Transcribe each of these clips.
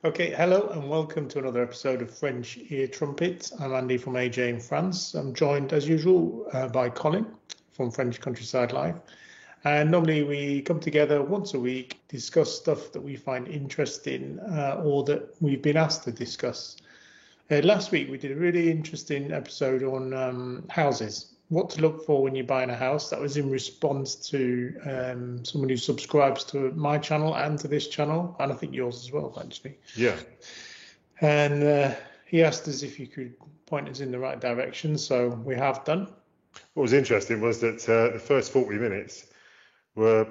Okay, hello and welcome to another episode of French Ear Trumpets. I'm Andy from AJ in France. I'm joined as usual by Colin from French Countryside Life. And normally we come together once a week, discuss stuff that we find interesting or that we've been asked to discuss. Last week we did a really interesting episode on houses, what to look for when you're buying a house. That was in response to someone who subscribes to my channel and to this channel, and I think yours as well, actually. Yeah. And he asked us if you could point us in the right direction, so we have done. What was interesting was that the first 40 minutes were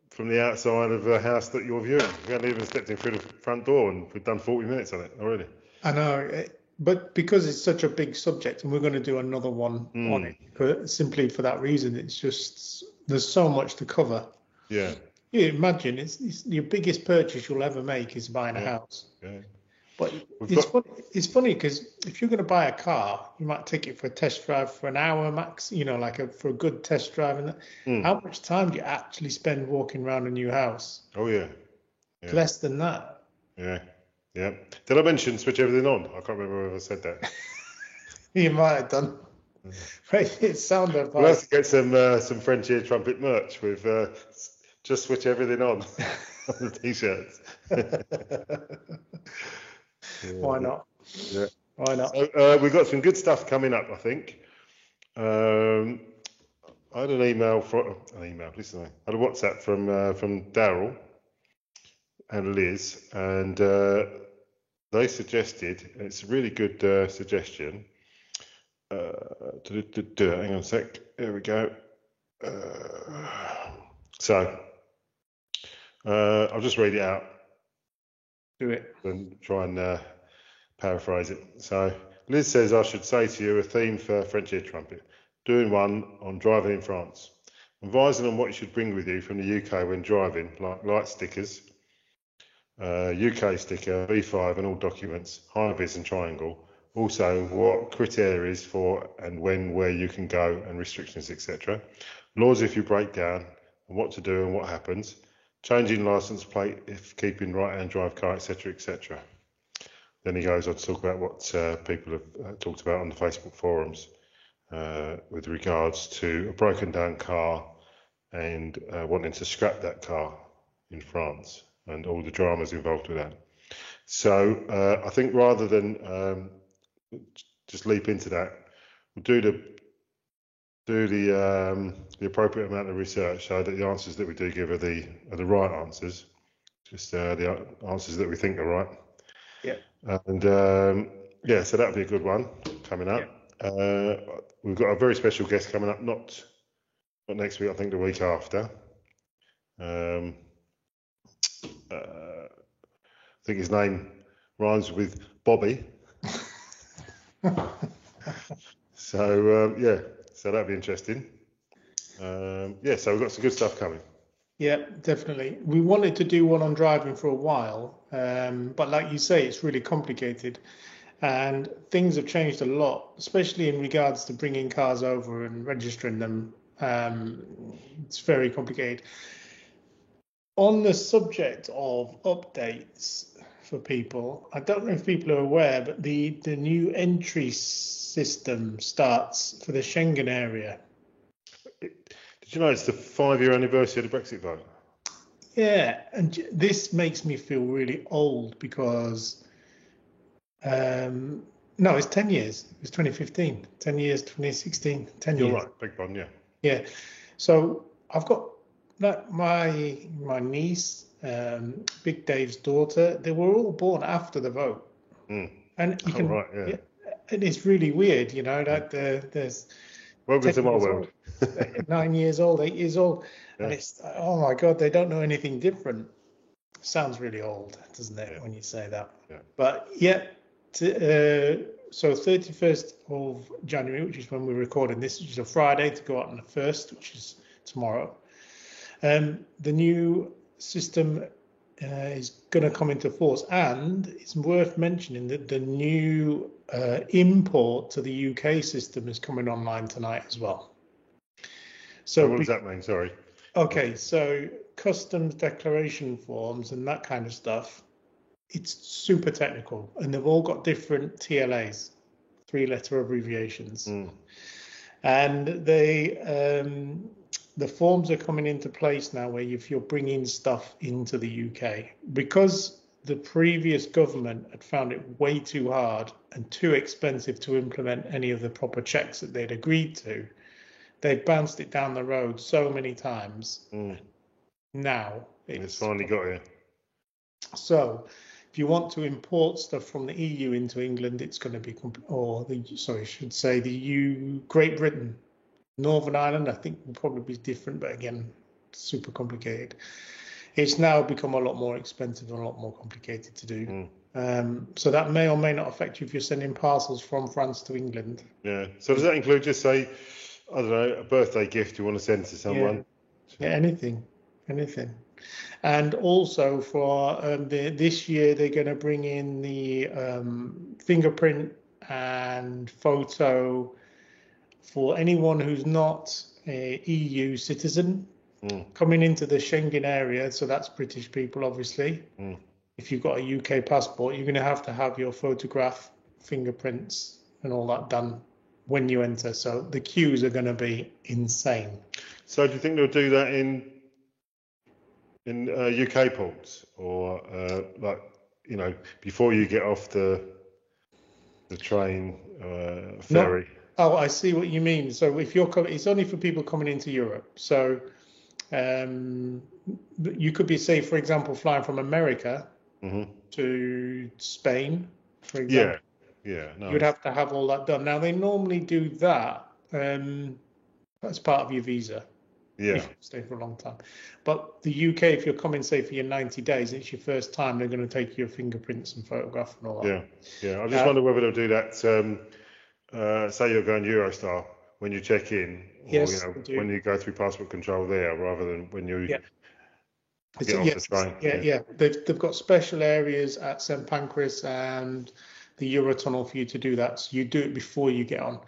from the outside of a house that you're viewing. We hadn't even stepped in through the front door and we've done 40 minutes on it already. I know, but because it's such a big subject, and we're going to do another one on it, simply for that reason, it's just, there's so much to cover. Yeah. You imagine, it's your biggest purchase you'll ever make is buying a house. Yeah. But it's funny because if you're going to buy a car, you might take it for a test drive for an hour max, for a good test drive. And how much time do you actually spend walking around a new house? Oh, yeah. Less than that. Yeah. Yeah. Did I mention switch everything on? I can't remember if I said that. You might have done. It sounded like... We'll have to get some French Ear Trumpet merch with just switch everything on the t-shirts. Why not? Yeah. Why not? So, we've got some good stuff coming up, I think. I had an email I had a WhatsApp from Daryl and Liz, and they suggested, and it's a really good suggestion. Hang on a sec. There we go. So I'll just read it out. Do it. And try and paraphrase it. So Liz says I should say to you a theme for French Ear Trumpet, doing one on driving in France, advising on what you should bring with you from the UK when driving, like light stickers, UK sticker, V5 and all documents, high-vis and triangle. Also, what criteria for and when, where you can go and restrictions, etc. Laws if you break down and what to do and what happens. Changing license plate if keeping right-hand drive car, etc., etc. Then he goes on to talk about what people have talked about on the Facebook forums with regards to a broken down car and wanting to scrap that car in France and all the dramas involved with that. So I think rather than just leap into that, we'll do the appropriate amount of research so that the answers that we do give are the right answers, just the answers that we think are right. Yeah. And so that'll be a good one coming up. Yeah. We've got a very special guest coming up, not next week, I think the week after. I think his name rhymes with Bobby. So that'll be interesting. So we've got some good stuff coming. Yeah, definitely. We wanted to do one on driving for a while, but like you say, it's really complicated, and things have changed a lot, especially in regards to bringing cars over and registering them. It's very complicated. On the subject of updates for people, I don't know if people are aware, but the new entry system starts for the Schengen area. Did you know it's the 5-year anniversary of the Brexit vote? Yeah, and this makes me feel really old because, no, it's 10 years. It was 2015, 10 years, 2016, 10 years. You're right, big one, yeah. Yeah, so I've got my niece, Big Dave's daughter, they were all born after the vote. And you can, and it's really weird, that there's... Welcome to my world. 9 years old, 8 years old, and it's, oh my God, they don't know anything different. Sounds really old, doesn't it, when you say that? Yeah. But so 31st of January, which is when we're recording this, which is a Friday, to go out on the 1st, which is tomorrow. The new system is going to come into force, and it's worth mentioning that the new import to the UK system is coming online tonight as well. So what does that mean? Sorry. Okay, so customs declaration forms and that kind of stuff it's super technical, and they've all got different TLAs, 3-letter abbreviations, and the forms are coming into place now where if you're bringing stuff into the UK, because the previous government had found it way too hard and too expensive to implement any of the proper checks that they'd agreed to, they'd bounced it down the road so many times. Now it's finally got here. So if you want to import stuff from the EU into England, it's going to be, Great Britain. Northern Ireland, I think, will probably be different, but again, super complicated. It's now become a lot more expensive and a lot more complicated to do. So that may or may not affect you if you're sending parcels from France to England. Yeah. So does that include, just say, I don't know, a birthday gift you want to send to someone? Yeah, anything. And also for this year, they're going to bring in the fingerprint and photo for anyone who's not a EU citizen coming into the Schengen area. So that's British people, obviously. If you've got a UK passport, you're going to have your photograph, fingerprints, and all that done when you enter. So the queues are going to be insane. So do you think they'll do that in UK ports, or before you get off the train ferry? No. Oh, I see what you mean. So if you're coming, it's only for people coming into Europe. So you could be, say, for example, flying from America to Spain, for example. Yeah. Nice. You'd have to have all that done. Now, they normally do that as part of your visa. Yeah. If you stay for a long time. But the UK, if you're coming, say, for your 90 days, it's your first time, they're going to take your fingerprints and photograph and all that. Yeah. I just wonder whether they'll do that. Say you're going Eurostar when you check in, or when you go through passport control there, rather than when you get off the train. Yeah. They've got special areas at St Pancras and the Eurotunnel for you to do that. So you do it before you get on.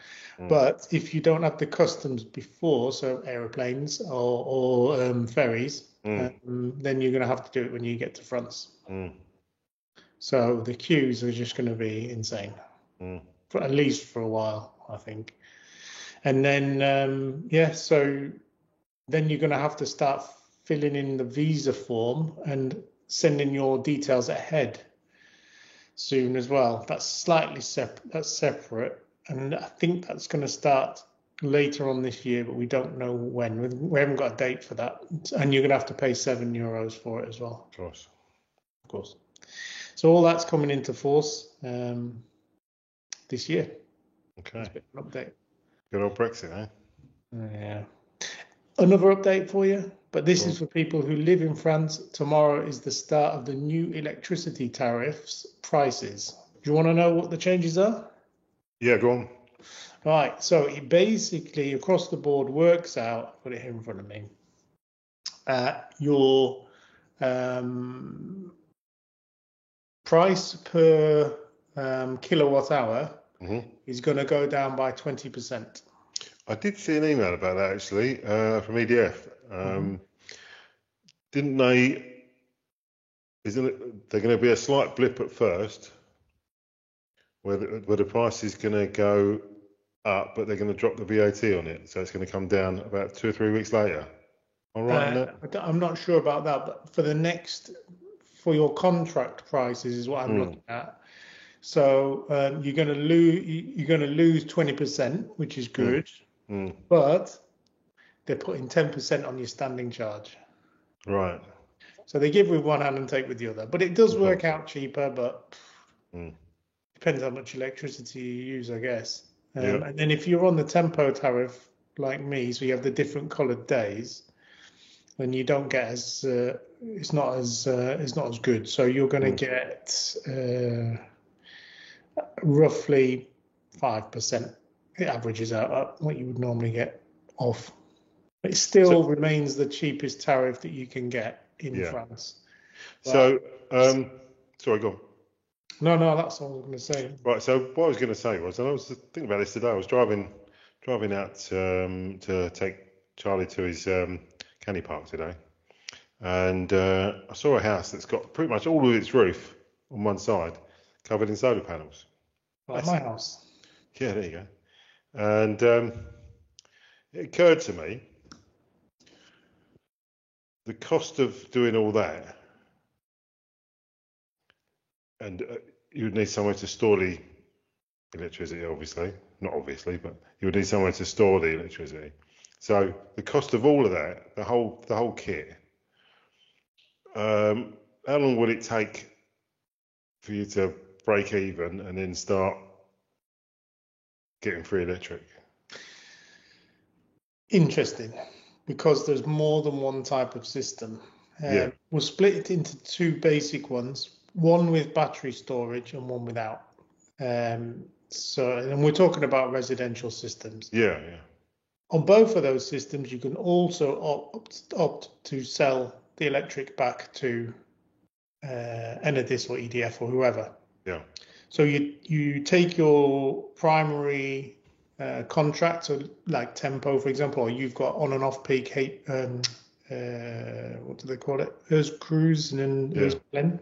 But if you don't have the customs before, so aeroplanes or ferries, then you're going to have to do it when you get to France. So the queues are just going to be insane, for at least for a while, I think. And then, so then you're going to have to start filling in the visa form and sending your details ahead soon as well. That's slightly separate. And I think that's going to start later on this year, but we don't know when. We haven't got a date for that. And you're going to have to pay €7 for it as well. Of course. So all that's coming into force this year. Okay. That's a bit of an update. Good old Brexit, eh? Yeah. Another update for you, but this is for people who live in France. Tomorrow is the start of the new electricity tariffs prices. Do you want to know what the changes are? Yeah, go on. Right, so it basically across the board works out, I've got it here in front of me, your price per kilowatt hour is going to go down by 20%. I did see an email about that actually from EDF. Didn't they? Isn't there going to be a slight blip at first, where the price is going to go up, but they're going to drop the VAT on it, so it's going to come down about 2 or 3 weeks later? All right. I'm not sure about that, but for your contract prices is what I'm looking at. So you're going to lose 20%, which is good. But they're putting 10% on your standing charge. Right. So they give with one hand and take with the other. But it does work out cheaper, but depends how much electricity you use, I guess. And then if you're on the tempo tariff like me, so you have the different coloured days, then you don't get as it's not as good. So you're going to get roughly 5%. It averages out at what you would normally get off. It still remains the cheapest tariff that you can get in France. So, sorry, go on. No, that's all I'm going to say. Right, so what I was going to say was, and I was thinking about this today, I was driving out to take Charlie to his canny park today, and I saw a house that's got pretty much all of its roof on one side, covered in solar panels. Like my house. Yeah, there you go. And it occurred to me, the cost of doing all that, and you would need somewhere to store the electricity, obviously. Not obviously, but you would need somewhere to store the electricity. So the cost of all of that, the whole kit, how long would it take for you to break even and then start getting free electric? Interesting, because there's more than one type of system. Yeah. We'll split it into two basic ones, one with battery storage and one without. And we're talking about residential systems. Yeah. On both of those systems, you can also opt to sell the electric back to Enedis or EDF or whoever. Yeah. So you take your primary contract, so like Tempo, for example, or you've got on and off peak, what do they call it? Cruise and then Blend.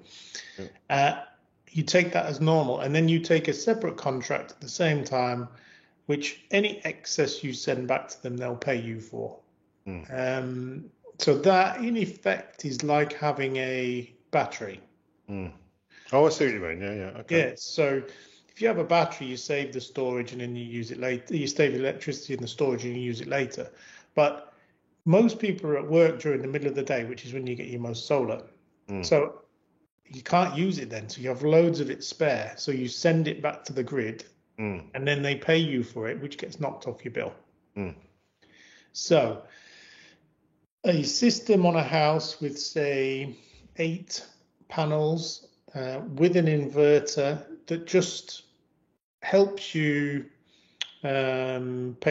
Yeah. You take that as normal, and then you take a separate contract at the same time, which any excess you send back to them, they'll pay you for. So that, in effect, is like having a battery. Oh, I see what you mean. Yeah. Okay. Yeah. So if you have a battery, you save the storage and then you use it later. You save the electricity in the storage and you use it later. But most people are at work during the middle of the day, which is when you get your most solar. So you can't use it then. So you have loads of it spare. So you send it back to the grid and then they pay you for it, which gets knocked off your bill. So a system on a house with, say, 8 panels with an inverter that just helps you helps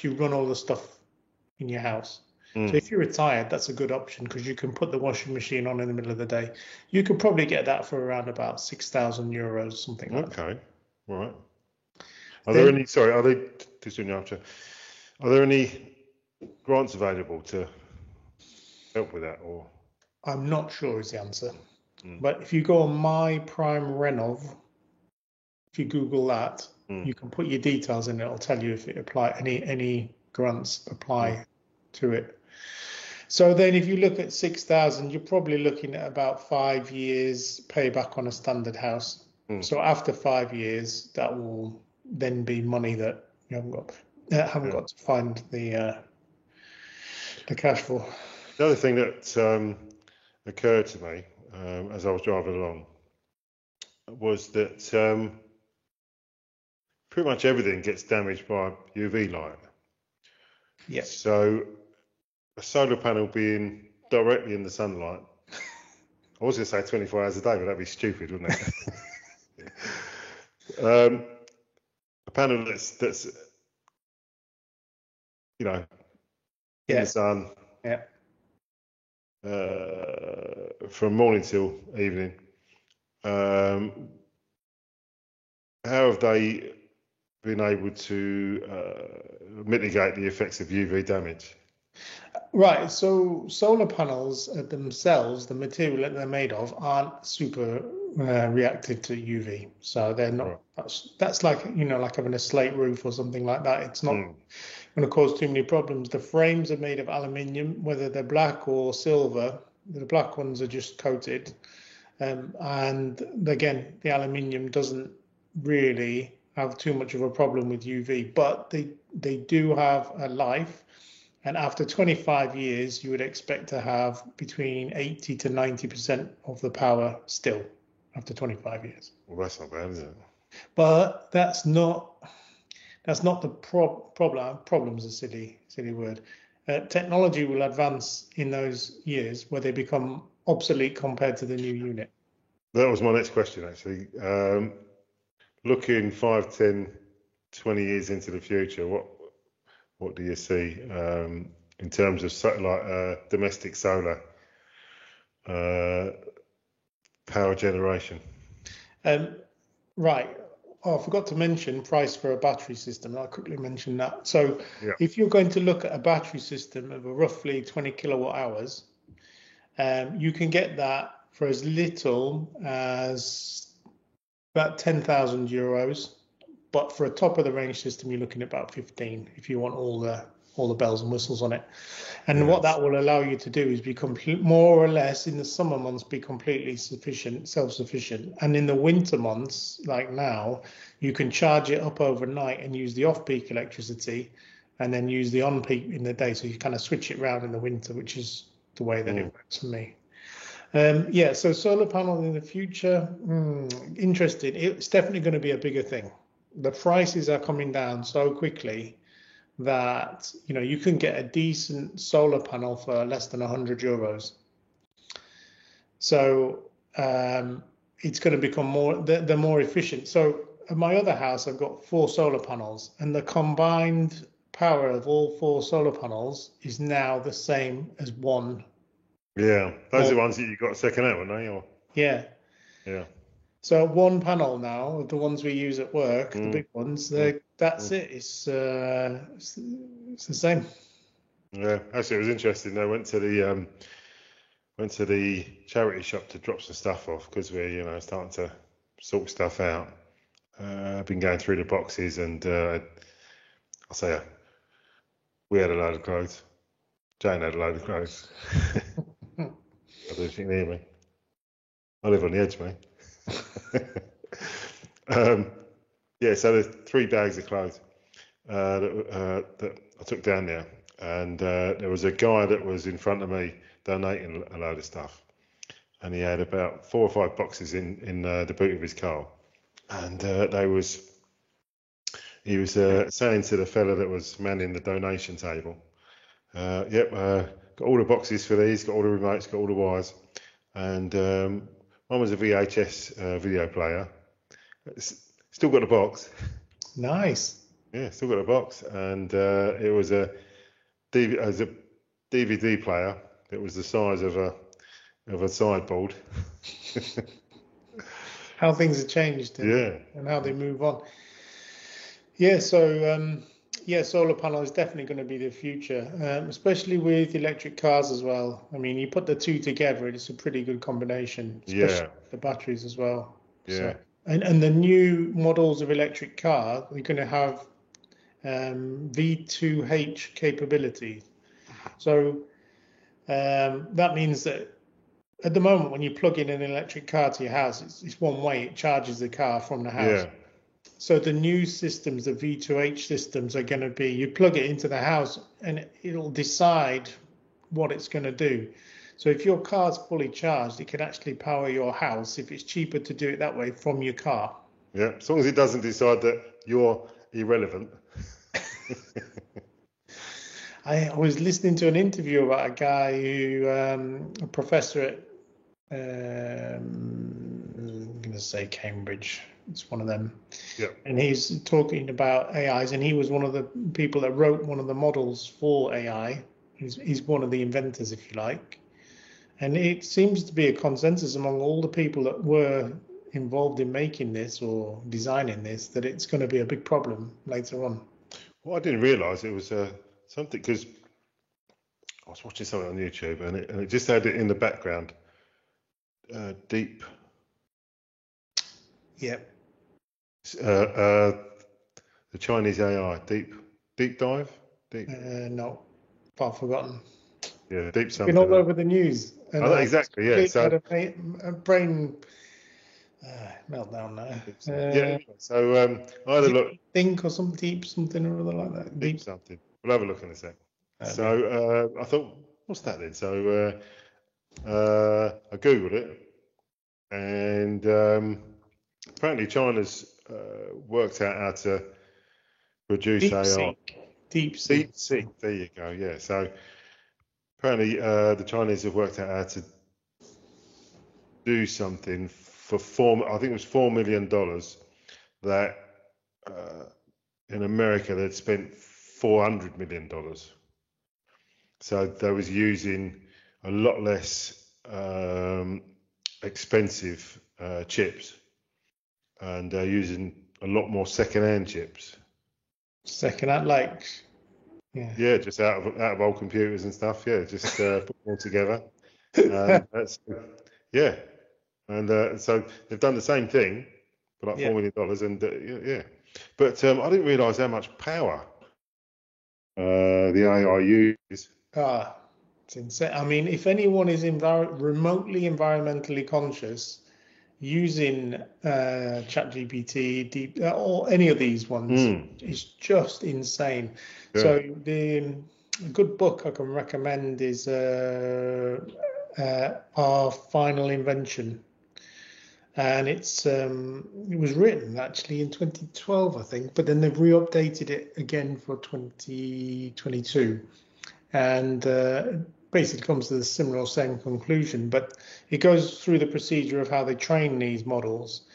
you run all the stuff in your house. So if you're retired, that's a good option because you can put the washing machine on in the middle of the day. You could probably get that for around about €6,000, something like that. Okay, right. Are there any grants available to help with that, or? I'm not sure is the answer. But if you go on My Prime Renov, if you Google that, you can put your details in. It'll tell you if it any grants apply to it. So then if you look at 6,000, you're probably looking at about 5 years payback on a standard house. So after 5 years, that will then be money that you haven't got to find the cash for. The other thing that occurred to me as I was driving along was that pretty much everything gets damaged by UV light. Yes. So a solar panel being directly in the sunlight, I was going to say 24 hours a day, but that'd be stupid, wouldn't it? A panel that's in the sun, from morning till evening. How have they been able to mitigate the effects of UV damage? Right. So solar panels themselves, the material that they're made of, aren't super reactive to UV. So they're not. Right. That's like like having a slate roof or something like that. It's not going to cause too many problems. The frames are made of aluminium, whether they're black or silver. The black ones are just coated, and again, the aluminium doesn't really have too much of a problem with UV, but they do have a life. And after 25 years, you would expect to have between 80 to 90% of the power still after 25 years. Well, that's not bad, is it? But that's not the problem. Problem's a silly word. Technology will advance in those years where they become obsolete compared to the new unit. That was my next question, actually. Looking 5, 10, 20 years into the future, what do you see in terms of domestic solar power generation? Right. Oh, I forgot to mention price for a battery system. I'll quickly mention that. So if you're going to look at a battery system of roughly 20 kilowatt hours, you can get that for as little as about €10,000. But for a top of the range system, you're looking at about 15 if you want all the bells and whistles on it. And what that will allow you to do is be more or less in the summer months, be completely self-sufficient. And in the winter months, like now, you can charge it up overnight and use the off-peak electricity and then use the on-peak in the day. So you kind of switch it around in the winter, which is the way that it works for me. So solar panels in the future, interesting. It's definitely going to be a bigger thing. The prices are coming down so quickly that you can get a decent solar panel for less than €100. So it's going to become they're more efficient. So at my other house, I've got 4 solar panels, and the combined power of all 4 solar panels is now the same as one. Yeah, those are the ones that you got second hand, weren't they? Or... Yeah. So one panel now, the ones we use at work, the big ones, that's it. It's the same. Yeah, actually, it was interesting. I went to the charity shop to drop some stuff off because we're starting to sort stuff out. I've been going through the boxes, and I'll say we had a load of clothes. Jane had a load of clothes. I don't think you can hear me. I live on the edge, mate. So there's 3 bags of clothes that I took down there, and there was a guy that was in front of me donating a load of stuff, and he had about 4 or 5 boxes in the boot of his car, and he was saying to the fella that was manning the donation table, got all the boxes for these, got all the remotes, got all the wires, and one was a VHS video player. Still got the box. Nice. Yeah, still got a box, and it was a DVD player. It was the size of a sideboard. How things have changed, and how they move on. Yeah, so solar panel is definitely going to be the future, especially with electric cars as well. I mean, you put the two together, it's a pretty good combination, especially the batteries as well. Yeah. So, and the new models of electric car, we're going to have V2H capability. So that means that at the moment, when you plug in an electric car to your house, it's one way. It charges the car from the house. Yeah. So the new systems, the V2H systems, are going to be, you plug it into the house and it'll decide what it's going to do. So if your car's fully charged, it can actually power your house if it's cheaper to do it that way from your car. Yeah, as long as it doesn't decide that you're irrelevant. I was listening to an interview about a guy who, a professor at, I'm going to say Cambridge. It's one of them. Yeah. And he's talking about AIs, and he was one of the people that wrote one of the models for AI. He's one of the inventors, if you like. And it seems to be a consensus among all the people that were involved in making this or designing this that it's going to be a big problem later on. Well, I didn't realise it was something, because I was watching something on YouTube and it just had it in the background. Deep. Yep. The Chinese AI, deep dive. Deep. No, I've forgotten. Yeah, deep something. Been all over the news. And exactly. Yeah. So had a brain meltdown now. So I had a look. Think or some deep something or other like that. Deep something. We'll have a look in a sec. So I thought, what's that then? So I googled it, and apparently China's worked out how to produce AI. DeepSeek. There you go. Yeah. So apparently the Chinese have worked out how to do something for I think it was $4 million that in America they'd spent $400 million. So they was using a lot less expensive chips, and they're using a lot more second-hand chips. Second-hand, like, yeah, just out of old computers and stuff. Yeah, just put them all together. And so they've done the same thing for like $4 million, and yeah. But I didn't realise how much power the AI uses. It's insane. I mean, if anyone is remotely environmentally conscious, using ChatGPT, Deep, or any of these ones is just insane. Yeah. So a good book I can recommend is Our Final Invention, and it was written actually in 2012, I think, but then they've re-updated it again for 2022, and basically comes to the similar same conclusion, but it goes through the procedure of how they train these models.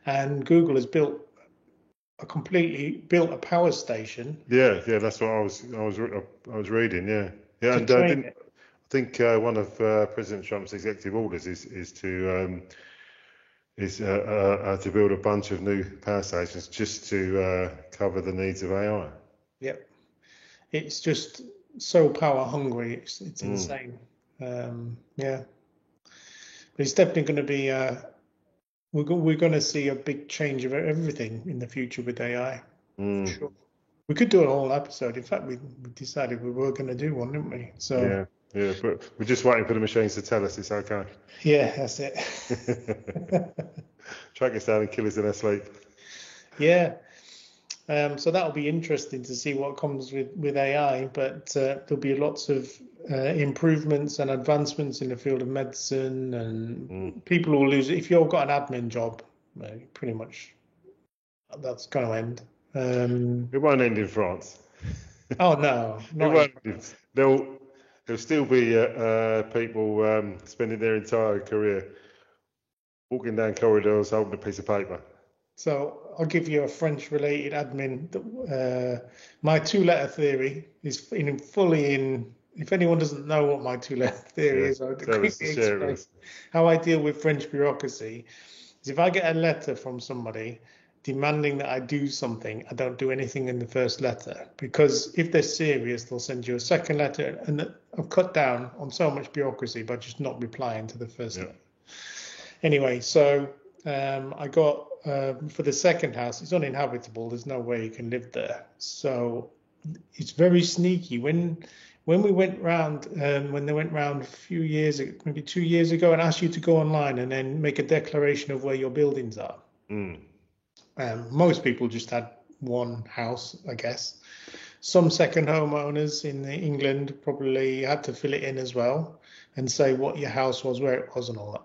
And Google has built a power station. Yeah, that's what I was reading. Yeah, and I think one of President Trump's executive orders is to build a bunch of new power stations just to cover the needs of AI. Yep, it's just so power hungry, it's insane. Yeah, but it's definitely going to be we're going to see a big change of everything in the future with AI. For sure. We could do a whole episode. In fact, we decided we were going to do one, didn't we? So yeah, but we're just waiting for the machines to tell us it's okay. Yeah, that's it. Track us down and kill us in our sleep. Yeah. So that'll be interesting to see what comes with AI, but there'll be lots of improvements and advancements in the field of medicine, and people will lose it. If you've got an admin job, pretty much that's going to end. It won't end in France. Oh no, it won't. There'll still be people spending their entire career walking down corridors holding a piece of paper. So I'll give you a French-related admin. My two-letter theory is fully in. If anyone doesn't know what my two-letter theory is, I'll quickly explain how I deal with French bureaucracy. Is if I get a letter from somebody demanding that I do something, I don't do anything in the first letter, because if they're serious, they'll send you a second letter, and I've cut down on so much bureaucracy by just not replying to the first letter. Anyway, so I got. For the second house, it's uninhabitable. There's no way you can live there. So it's very sneaky. When we went round, when they went round a few years, maybe 2 years ago, and asked you to go online and then make a declaration of where your buildings are. Most people just had one house, I guess. Some second homeowners in England probably had to fill it in as well and say what your house was, where it was, and all that.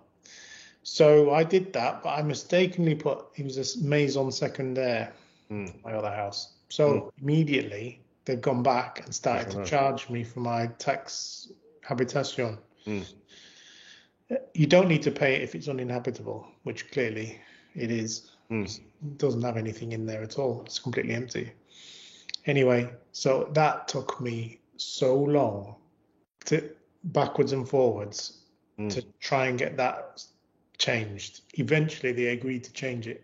So I did that, but I mistakenly put it was a maison secondaire, my other house. So immediately they've gone back and started to charge me for my tax habitation. You don't need to pay it if it's uninhabitable, which clearly it is. It doesn't have anything in there at all. It's completely empty. Anyway, so that took me so long backwards and forwards to try and get that changed. Eventually they agreed to change it.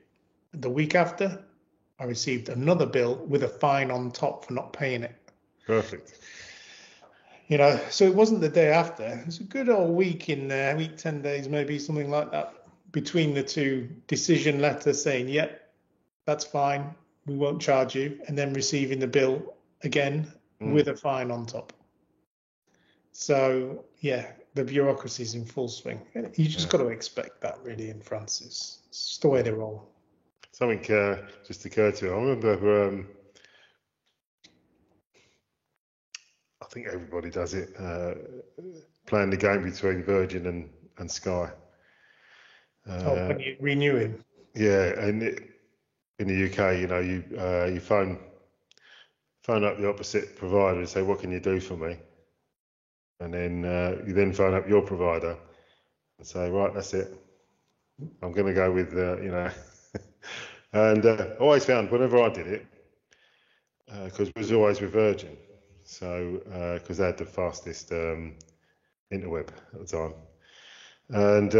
The week after, I received another bill with a fine on top for not paying it. Perfect. So it wasn't the day after. It was a good old week in there, week 10 days, maybe something like that, between the two decision letters saying, yep, that's fine, we won't charge you, and then receiving the bill again with a fine on top. So, yeah, the bureaucracy is in full swing. You just got to expect that, really, in France. It's just the way they roll. Something just occurred to me. I remember, I think everybody does it, playing the game between Virgin and Sky. When you renew him. Yeah, and in the UK, you phone up the opposite provider and say, what can you do for me? And then you then phone up your provider and say, right, that's it. I'm going to go with, And I always found whenever I did it, because it was always with Virgin, so because they had the fastest interweb at the time, and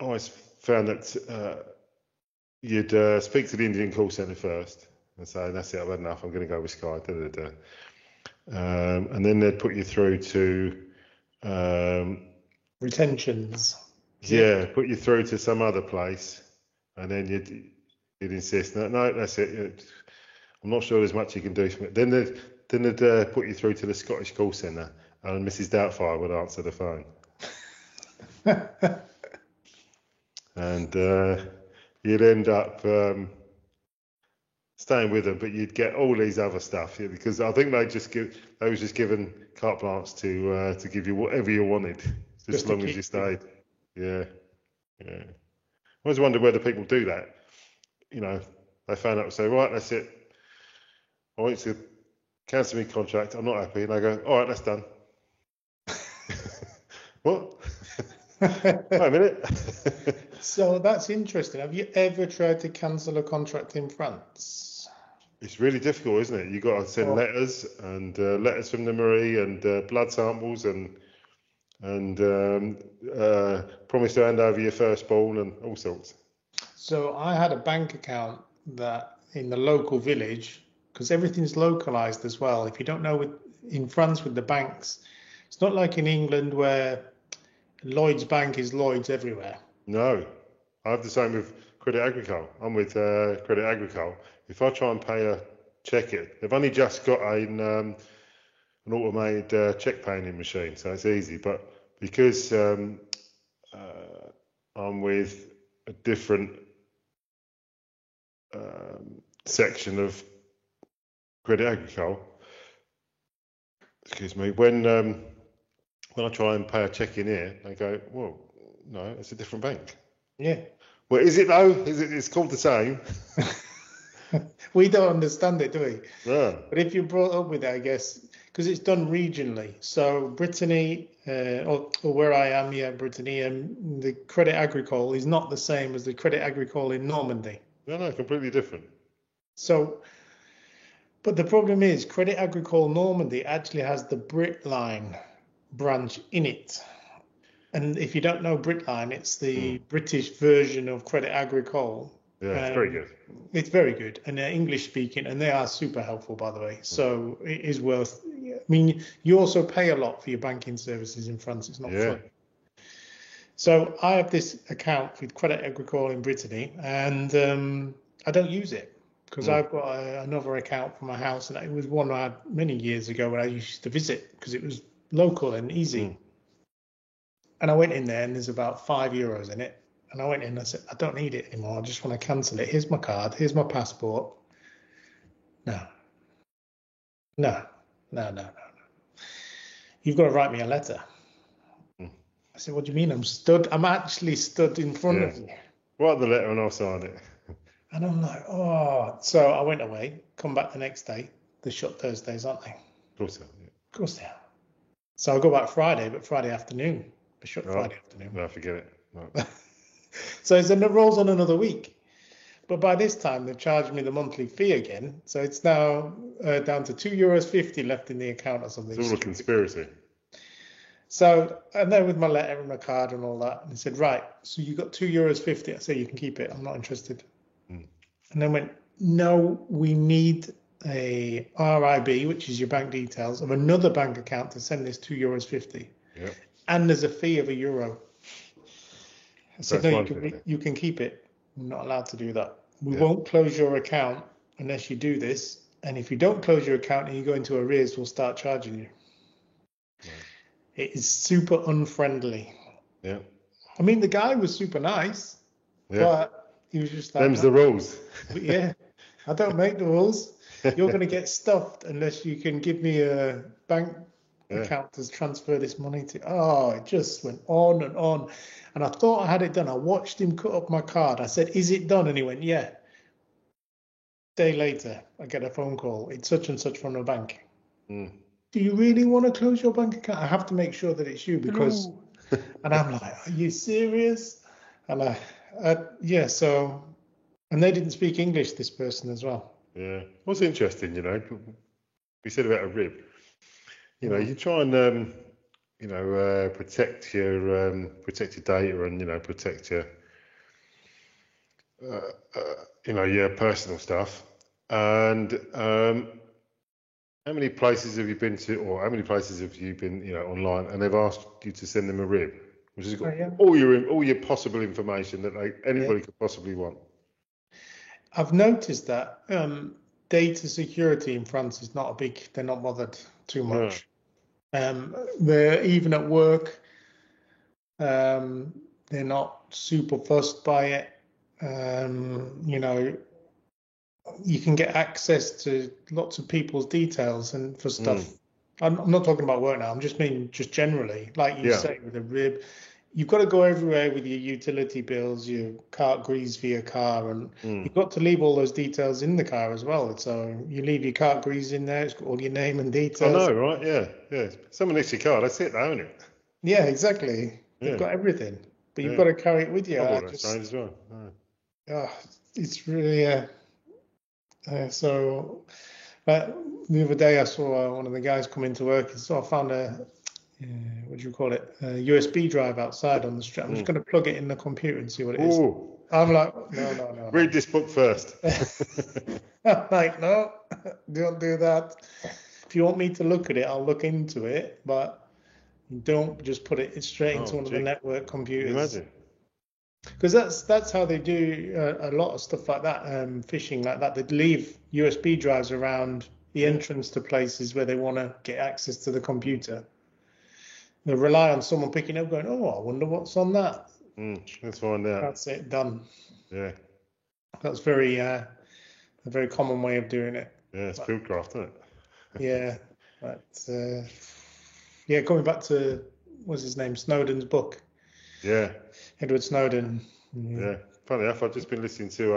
I always found that you'd speak to the Indian call centre first and say, that's it, I've had enough, I'm going to go with Sky. And then they'd put you through to retentions. Yeah, put you through to some other place, and then you'd insist, no, that's it. I'm not sure there's much you can do from it. Then they'd put you through to the Scottish call centre, and Mrs. Doubtfire would answer the phone, and you'd end up staying with them, but you'd get all these other stuff because I think they was just given carte blanche to give you whatever you wanted, just as long as you stayed. Yeah. I always wondered whether people do that. They phone up and say, right, that's it. I want you to cancel my contract. I'm not happy. And I go, all right, that's done. What? Wait a minute. So that's interesting. Have you ever tried to cancel a contract in France? It's really difficult, isn't it? You've got to send letters and letters from the Marie and blood samples and promise to hand over your firstborn and all sorts. So I had a bank account that in the local village, because everything's localized as well. If you don't know, in France with the banks, it's not like in England where Lloyd's Bank is Lloyd's everywhere. No, I have the same with Credit Agricole. I'm with Credit Agricole. If I try and pay a check, they've only just got an automated check paying machine, so it's easy. But because I'm with a different section of Credit Agricole, excuse me, when I try and pay a check in here, they go, well, no, it's a different bank. Yeah. Well, is it though? It's called the same? We don't understand it, do we? Yeah. But if you're brought up with it, I guess, because it's done regionally. So Brittany, or where I am, Brittany, the Credit Agricole is not the same as the Credit Agricole in Normandy. No, completely different. So, but the problem is Credit Agricole Normandy actually has the Britline branch in it. And if you don't know Britline, it's the British version of Credit Agricole. Yeah, it's very good. It's very good, and they're English speaking, and they are super helpful, by the way. So it is worth. I mean, you also pay a lot for your banking services in France. It's not free. So I have this account with Credit Agricole in Brittany, and I don't use it because I've got another account for my house, and it was one I had many years ago when I used to visit because it was local and easy. And I went in there, and there's about €5 in it. And I went in and I said, I don't need it anymore. I just want to cancel it. Here's my card. Here's my passport. No. You've got to write me a letter. I said, what do you mean? I'm actually stood in front of you. Write the letter and I'll sign it. And I'm like, oh. So I went away, come back the next day. They're shut Thursdays, aren't they? Of course they are. Yeah. Of course they are. So I go back Friday, but Friday afternoon. They're shut Friday afternoon. No, forget it. No. So it rolls on another week. But by this time, they've charged me the monthly fee again. So it's now down to €2.50 left in the account or something. It's all a conspiracy. So, and then with my letter and my card and all that, and he said, right, so you got €2.50. I said, you can keep it. I'm not interested. And then went, no, we need a RIB, which is your bank details, of another bank account to send this €2.50. Yep. And there's a fee of €1. I said, no, you can keep it. I'm not allowed to do that. We won't close your account unless you do this. And if you don't close your account and you go into arrears, we'll start charging you. Right. It is super unfriendly. Yeah. I mean, the guy was super nice, but he was just like, them's the rules. But yeah, I don't make the rules. You're going to get stuffed unless you can give me a bank account to transfer this money to. Oh, it just went on and on. And I thought I had it done. I watched him cut up my card. I said, is it done? And he went, yeah. Day later, I get a phone call. It's such and such from the bank. Do you really want to close your bank account? I have to make sure that it's you because... And I'm like, are you serious? And so... And they didn't speak English, this person as well. Yeah. What's interesting, we said about a rib. You try and... protect your data and protect your your personal stuff. And how many places have you been to, or how many places have you been online, and they've asked you to send them a rib? which has got Oh, yeah. all your possible information that anybody Yeah. could possibly want. I've noticed that data security in France is not they're not bothered too No. much. They're even at work, they're not super fussed by it. You can get access to lots of people's details and for stuff. I'm not talking about work now. I'm just mean just generally, like you say with a rib. You've got to go everywhere with your utility bills, your car grease for your car, and you've got to leave all those details in the car as well. So you leave your car grease in there. It's got all your name and details. I know, right? Yeah. Someone nicks your car, that's it, though, isn't it? Yeah, exactly. They've got everything, but you've got to carry it with you. I bought that change as well. It's really so. The other day I saw one of the guys come into work, and so I found what do you call it? A USB drive outside on the street. I'm just going to plug it in the computer and see what it is. I'm like, no. Read this book first. I'm like, no, don't do that. If you want me to look at it, I'll look into it, but don't just put it straight into one of the network computers. Imagine. Because that's how they do a lot of stuff like that, phishing like that. They'd leave USB drives around the entrance to places where they want to get access to the computer. They rely on someone picking up, going, "Oh, I wonder what's on that." Let's find out. That's it, done. Yeah. That's a very common way of doing it. Yeah, it's fieldcraft, isn't it? Yeah, but coming back to what's his name, Snowden's book. Yeah. Edward Snowden. Yeah. Funny enough, I've just been listening to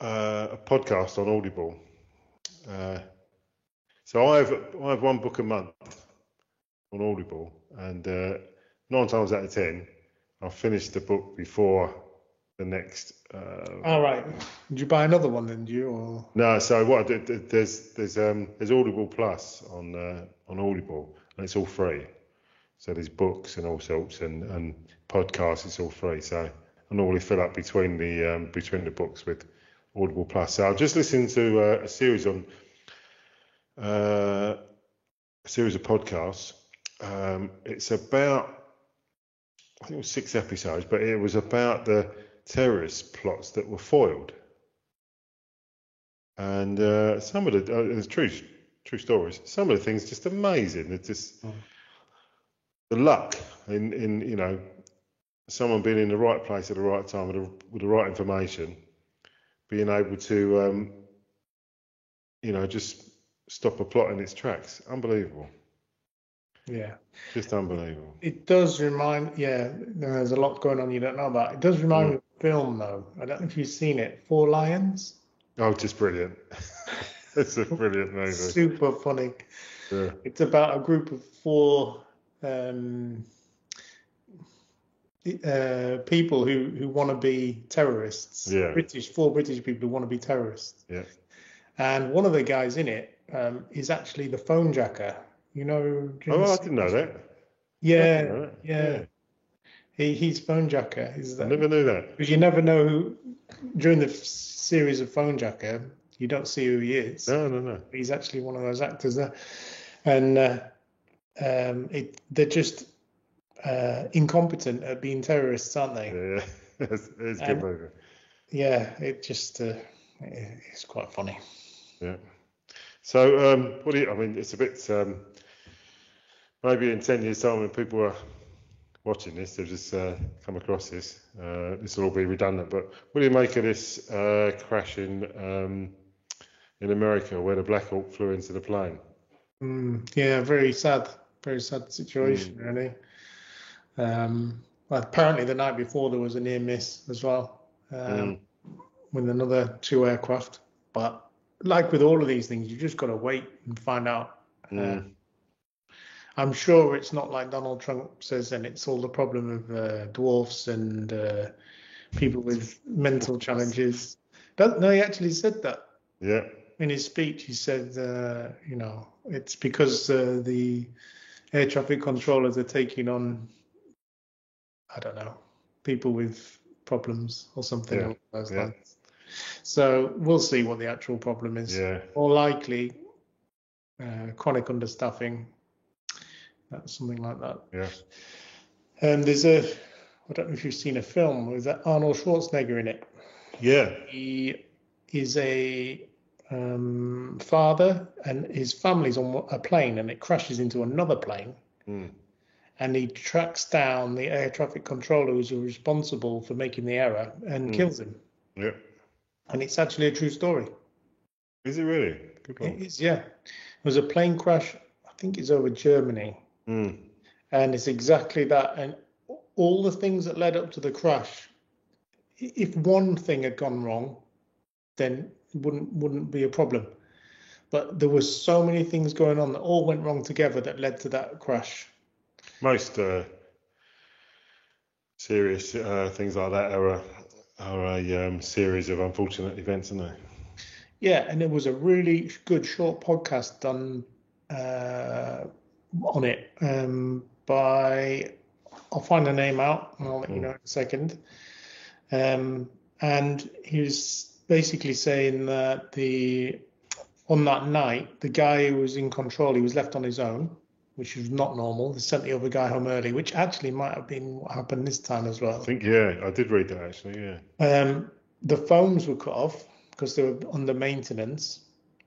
a podcast on Audible. So I have one book a month on Audible, and 9 times out of 10, I'll finish the book before the next. All right. Did you buy another one then? Or? No. So what I did, there's Audible Plus on Audible, and it's all free. So there's books and all sorts and podcasts. It's all free. So I normally fill up between the books with Audible Plus. So I've just listened to a series of podcasts. It's about, I think it was 6 episodes, but it was about the terrorist plots that were foiled. And some of it's true stories. Some of the things just amazing. It's just the luck in someone being in the right place at the right time with the right information, being able to just stop a plot in its tracks. Unbelievable. Yeah. Just unbelievable. It does remind, there's a lot going on you don't know about. It does remind me of a film, though. I don't know if you've seen it, Four Lions. Oh, just brilliant. It's a brilliant movie. Super funny. Yeah. It's about a group of 4 people who want to be terrorists. Yeah. 4 British people who want to be terrorists. Yeah. And one of the guys in it is actually the phone jacker. I didn't know that. Yeah. He's phone jacker. I never knew that. Because you never know during the series of phone jacker, you don't see who he is. No. He's actually one of those actors there, and they're just incompetent at being terrorists, aren't they? Yeah, it's a good movie. Yeah, it's quite funny. Yeah. So, it's a bit. Maybe in 10 years' time, when people are watching this, they'll just come across this. This will all be redundant. But what do you make of this crash in America, where the Black Hawk flew into the plane? Yeah, very sad situation, really. Apparently, the night before there was a near miss as well with another 2 aircraft. But like with all of these things, you just got to wait and find out. I'm sure it's not like Donald Trump says, and it's all the problem of dwarfs and people with mental challenges. No, he actually said that. Yeah. In his speech, he said, it's because the air traffic controllers are taking on, I don't know, people with problems or something along those lines. So we'll see what the actual problem is. Yeah. More likely, chronic understaffing. Something like that. Yeah. There's I don't know if you've seen a film with Arnold Schwarzenegger in it. Yeah. He is a father, and his family's on a plane, and it crashes into another plane. Mm. And he tracks down the air traffic controller who's responsible for making the error and kills him. Yeah. And it's actually a true story. Is it really? Good It one. is, yeah. It was a plane crash, I think it's over Germany. Mm. And it's exactly that. And all the things that led up to the crash, if one thing had gone wrong, then it wouldn't be a problem. But there were so many things going on that all went wrong together that led to that crash. Most serious things like that are a series of unfortunate events, aren't they? Yeah, and it was a really good short podcast done on it by, I'll find the name out and I'll let you know in a second. And he was basically saying that on that night, the guy who was in control, he was left on his own, which was not normal. They sent the other guy home early, which actually might have been what happened this time as well. I think, yeah, I did read that actually, yeah. The phones were cut off because they were under maintenance,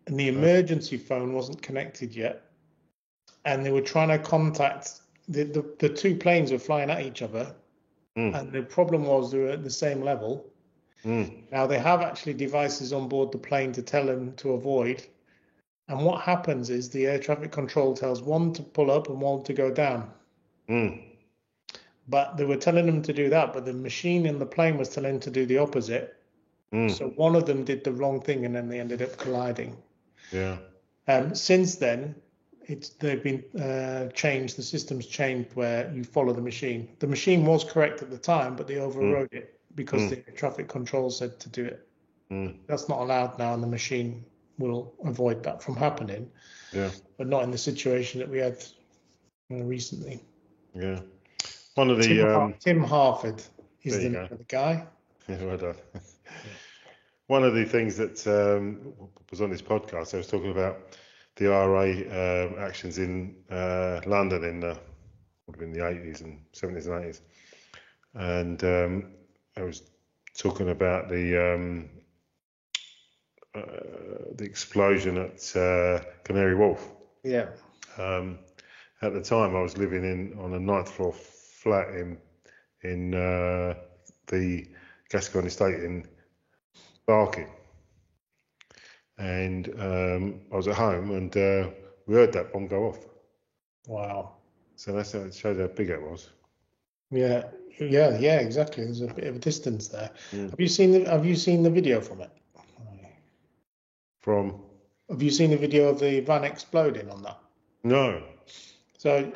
and the emergency phone wasn't connected yet. And they were trying to contact the two planes were flying at each other, and the problem was they were at the same level. Now they have actually devices on board the plane to tell them to avoid. And what happens is the air traffic control tells one to pull up and one to go down. But they were telling them to do that, but the machine in the plane was telling them to do the opposite. So one of them did the wrong thing, and then they ended up colliding. Yeah. Since then, they've been changed. The system's changed where you follow the machine. The machine was correct at the time, but they overrode it because the traffic control said to do it. That's not allowed now, and the machine will avoid that from happening. Yeah. But not in the situation that we had recently. Yeah. One of the Tim Harford is the name of the guy. Yeah, well done. One of the things that was on this podcast, I was talking about the IRA actions in London in would have been the 80s and 70s and 80s, and I was talking about the explosion at Canary Wharf. Yeah. At the time, I was living on a 9th floor flat in the Gascoigne estate in Barking, and I was at home, and we heard that bomb go off. Wow. So that shows how big it was. Yeah, exactly. There's a bit of a distance there. Have you seen the video from it? Have you seen the video of the van exploding on that? No. So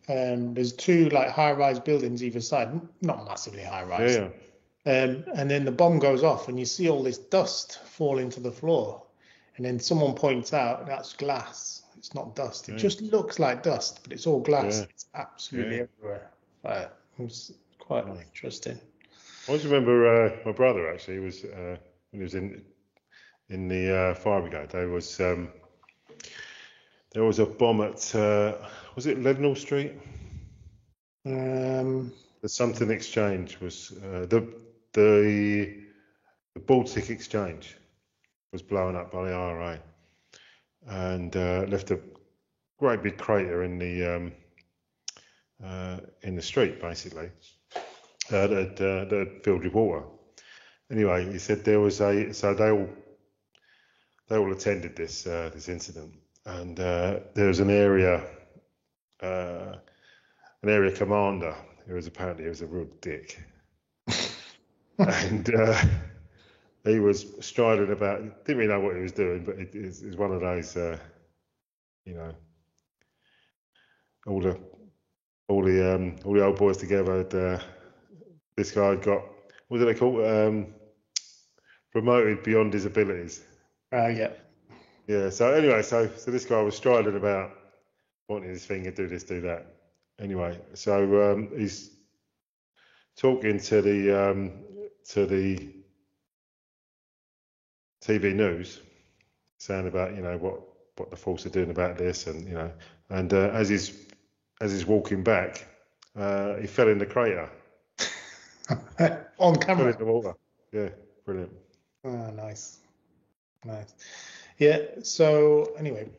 there's two like high-rise buildings either side, not massively high-rise. Yeah. And then the bomb goes off, and you see all this dust falling to the floor, and then someone points out that's glass. It's not dust. It just looks like dust, but it's all glass. Yeah. It's absolutely everywhere. It was quite interesting. I always remember my brother actually was when he was in the fire brigade. There was a bomb at was it Leadenhall Street? The something exchange was the Baltic Exchange was blown up by the IRA and left a great big crater in the street, basically, that filled with water. Anyway, he said there was so they all attended this incident, and there was an area commander who was apparently a real dick, and he was striding about. Didn't really know what he was doing, but it was one of those, all the old boys together. This guy got, what do they call it? Promoted beyond his abilities. Yeah. Yeah. So anyway, so this guy was striding about, wanting his finger, do this, do that. Anyway, so he's talking to the TV news, saying about what the force are doing about this, and as he's walking back, He fell in the crater. On Fell camera. in the water. Yeah, brilliant. Oh, nice. Yeah, so anyway,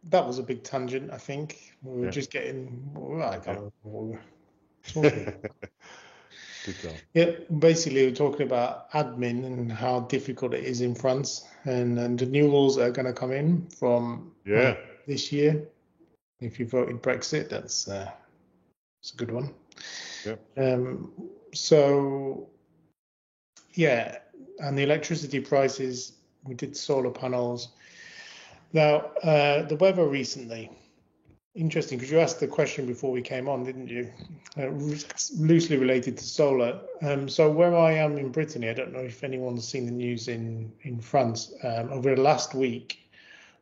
that was a big tangent, I think. We were just getting, I can't remember what we were talking about. Good job. Yeah, basically we're talking about admin and how difficult it is in France, and the new laws that are going to come in from this year. If you voted Brexit, that's a good one. Yeah. So yeah, and the electricity prices, we did solar panels. Now, the weather recently, interesting, because you asked the question before we came on, didn't you? Loosely related to solar. So where I am in Brittany, I don't know if anyone's seen the news in France. Over the last week,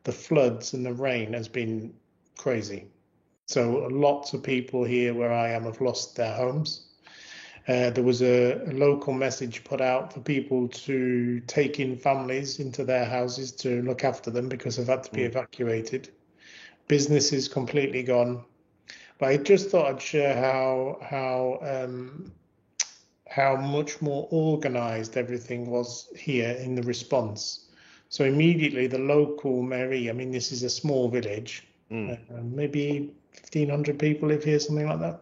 the floods and the rain has been crazy. So lots of people here where I am have lost their homes. There was a local message put out for people to take in families into their houses to look after them because they've had to be evacuated. Businesses completely gone. But I just thought I'd share how much more organised everything was here in the response. So immediately the local mairie, I mean, this is a small village, maybe 1,500 people live here, something like that.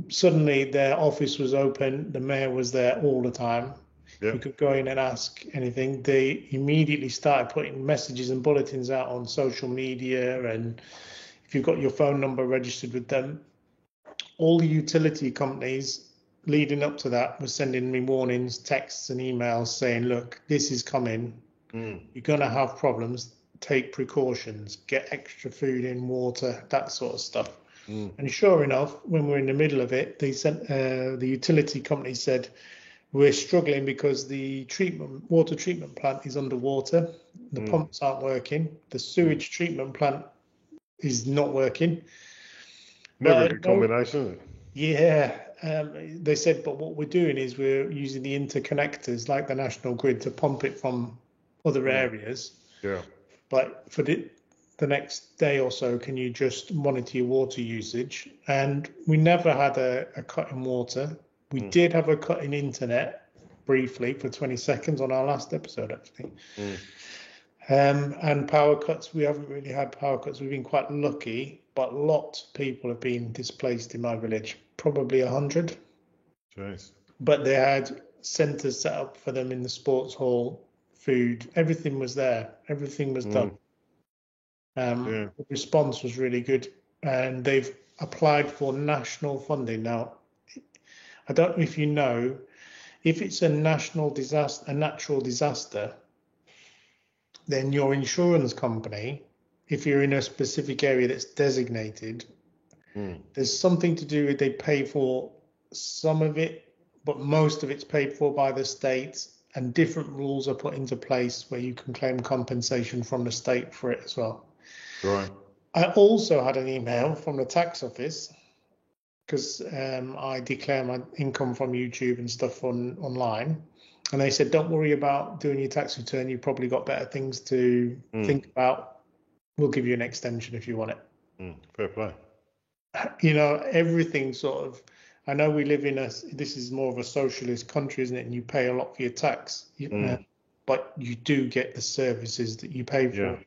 Suddenly their office was open. The mayor was there all the time. You could go in and ask anything. They immediately started putting messages and bulletins out on social media, and if you've got your phone number registered with them, all the utility companies leading up to that were sending me warnings, texts and emails saying, look, this is coming. You're going to have problems. Take precautions. Get extra food in, water, that sort of stuff. And sure enough, when we're in the middle of it, they sent the utility company said, we're struggling because the water treatment plant is underwater. The pumps aren't working. The sewage treatment plant is not working. Never a good combination, is it? Yeah. They said, but what we're doing is we're using the interconnectors like the national grid to pump it from other areas. Yeah. But for the next day or so, can you just monitor your water usage? And we never had a cut in water. We did have a cut in internet briefly for 20 seconds on our last episode, actually. And power cuts, we haven't really had power cuts. We've been quite lucky, but lots of people have been displaced in my village, probably 100. Jeez. But they had centres set up for them in the sports hall, food, everything was there. Everything was done. The response was really good, and they've applied for national funding. Now, I don't know if you know, if it's a national disaster, a natural disaster, then your insurance company, if you're in a specific area that's designated, there's something to do with they pay for some of it, but most of it's paid for by the state, and different rules are put into place where you can claim compensation from the state for it as well. Right. I also had an email from the tax office because I declare my income from YouTube and stuff online. And they said, don't worry about doing your tax return. You've probably got better things to think about. We'll give you an extension if you want it. Fair play. You know, everything sort of, I know we live in this is more of a socialist country, isn't it? And you pay a lot for your tax, but you do get the services that you pay for.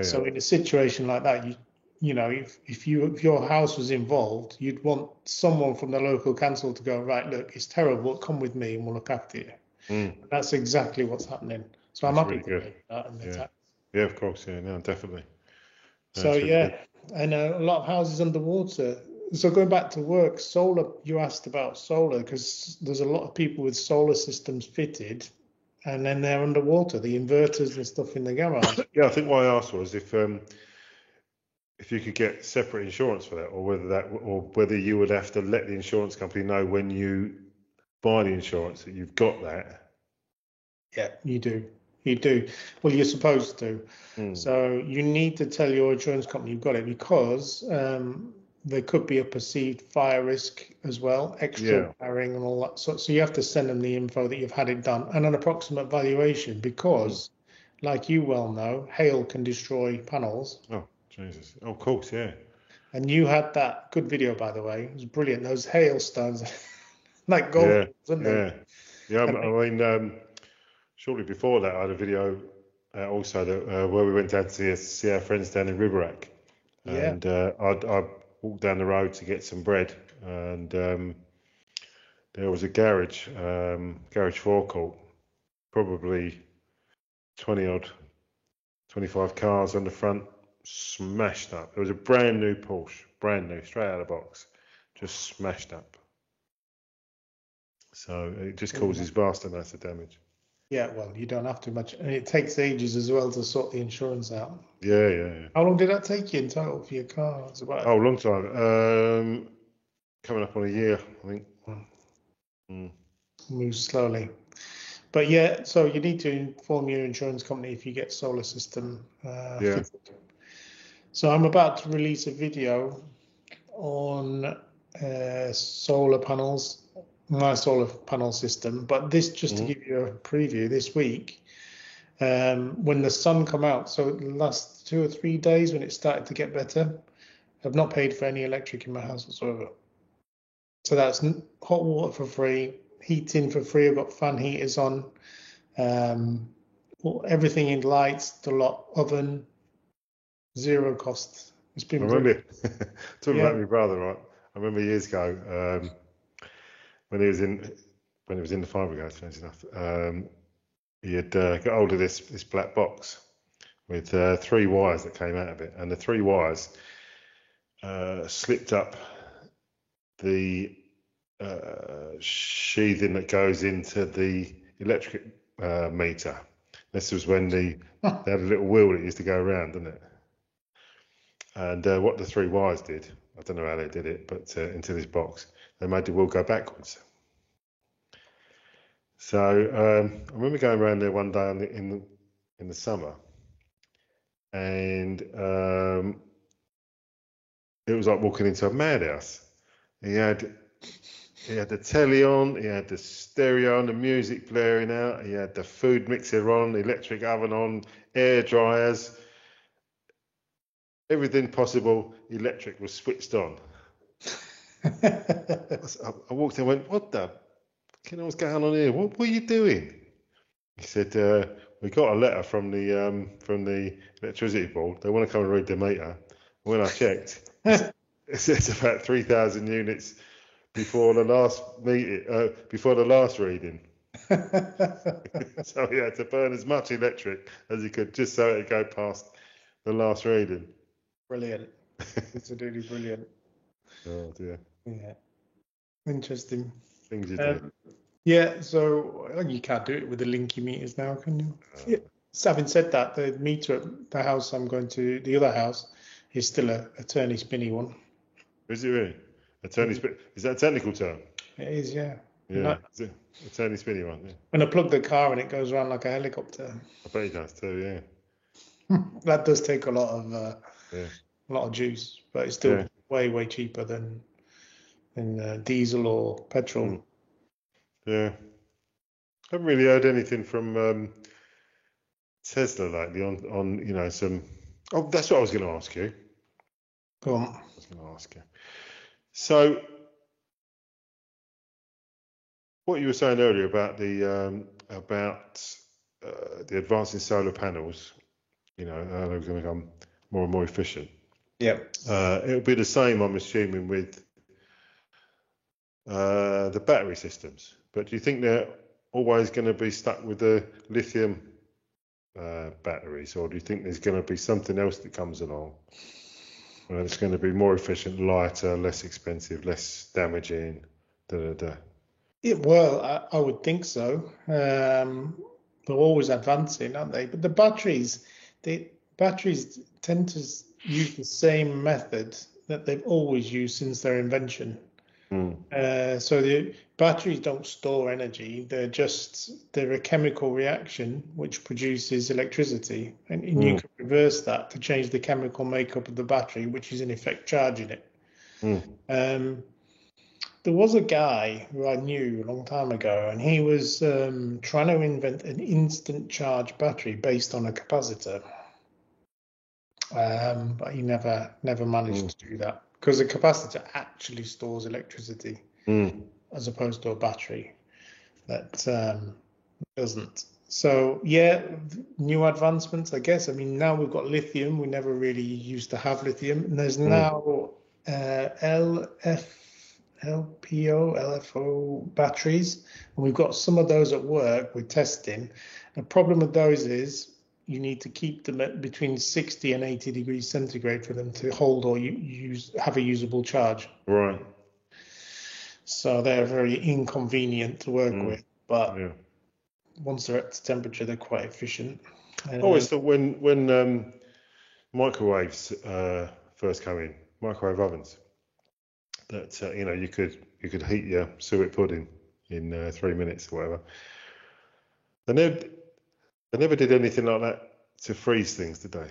So in a situation like that, you know, if your house was involved, you'd want someone from the local council to go, right, look, it's terrible, come with me and we'll look after you. That's exactly what's happening. So I'm happy to pay that in the tax. Yeah, of course, no, definitely. So and a lot of houses underwater. So going back to work, solar, you asked about solar because there's a lot of people with solar systems fitted and then they're underwater, the inverters and stuff in the garage. Yeah, I think what I asked was if you could get separate insurance for that, or whether you would have to let the insurance company know when you buy the insurance that you've got that. Yeah, you do. You do. Well, you're supposed to. So you need to tell your insurance company you've got it because there could be a perceived fire risk as well, extra wiring and all that. So you have to send them the info that you've had it done and an approximate valuation because, like you well know, hail can destroy panels. Oh, Jesus. Oh, of course, yeah. And you had that good video, by the way. It was brilliant. Those hailstones, like gold, Yeah, wasn't yeah, they? yeah. And I mean, shortly before that, I had a video also that where we went down to see our friends down in Riberack, yeah, and I walked down the road to get some bread, and there was a garage forecourt, probably 20 odd, 25 cars on the front, smashed up. It was a brand new Porsche, brand new, straight out of the box, just smashed up. So it just causes vast amounts of damage. yeah. Well, you don't have to much, and it takes ages as well to sort the insurance out. Yeah, yeah, yeah. How long did that take you in total for your car? It's about Oh, long time. Coming up on a year, I think. Mm. move slowly. But yeah, so you need to inform your insurance company if you get solar system Yeah. fitted. So I'm about to release a video on solar panels, my solar panel system. But this just to Mhm. give you a preview this week, when the sun come out. So the last 2 or 3 days when it started to get better, I've not paid for any electric in my house whatsoever. So that's hot water for free, heating for free. I've got fan heaters on. Everything in lights, the lot oven, zero cost. It's I been brilliant. remember talking Yeah. about my brother, right? I remember years ago when he was in the fire brigade, strange enough. He had got hold of this black box with 3 wires that came out of it, and the 3 wires slipped up the sheathing that goes into the electric meter. This was when they had a little wheel that used to go around, didn't it? And what the 3 wires did, I don't know how they did it, but into this box, they made the wheel go backwards. So I remember going around there one day in the summer, and it was like walking into a madhouse. He had the telly on, he had the stereo on, the music blaring out, he had the food mixer on, the electric oven on, air dryers, everything possible electric was switched on. I walked in and went, what the fucking hell's going on here? What are you doing? He said, we got a letter from the electricity board. They want to come and read the meter. When I checked, it says about 3,000 units before the last reading. So he had to burn as much electric as he could just so it would go past the last reading. Brilliant. Absolutely brilliant. Oh dear. Yeah. Interesting. Things you do. Yeah, so you can't do it with the Linky meters now, can you? Yeah. So having said that, the meter at the house I'm going to, the other house, is still a turny spinny one. Is it really? Is that a technical term? It is, yeah. Yeah. Is it a turny spinny one? Yeah. When I plug the car in, it goes around like a helicopter. I bet he does too. Yeah. That does take a lot Yeah. of juice, but it's still Yeah. way cheaper than diesel or petrol. Mm. Yeah. I haven't really heard anything from Tesla lately on some. Oh, that's what I was going to ask you. Go on. I was going to ask you. So, what you were saying earlier about the advancing solar panels, they're going to become more and more efficient. Yeah. It'll be the same, I'm assuming, with the battery systems. But do you think they're always going to be stuck with the lithium batteries, or do you think there's going to be something else that comes along? It's going to be more efficient, lighter, less expensive, less damaging. Yeah, well, I would think so. They're always advancing, aren't they? But the batteries tend to use the same method that they've always used since their invention. So the batteries don't store energy; they're a chemical reaction which produces electricity, and you can reverse that to change the chemical makeup of the battery, which is in effect charging it. There was a guy who I knew a long time ago, and he was trying to invent an instant charge battery based on a capacitor. but he never managed to do that because the capacitor actually stores electricity as opposed to a battery that doesn't. So yeah, new advancements, I guess. I mean, now we've got lithium. We never really used to have lithium, and there's now LFO batteries, and we've got some of those at work. We're testing. The problem with those is you need to keep them at between 60 and 80 degrees centigrade for them to hold or have a usable charge. Right. So they're very inconvenient to work with, but once they're at the temperature, they're quite efficient. I always thought when microwaves first came in, microwave ovens, that you could heat your suet pudding in 3 minutes or whatever. They never did anything like that to freeze things, did they?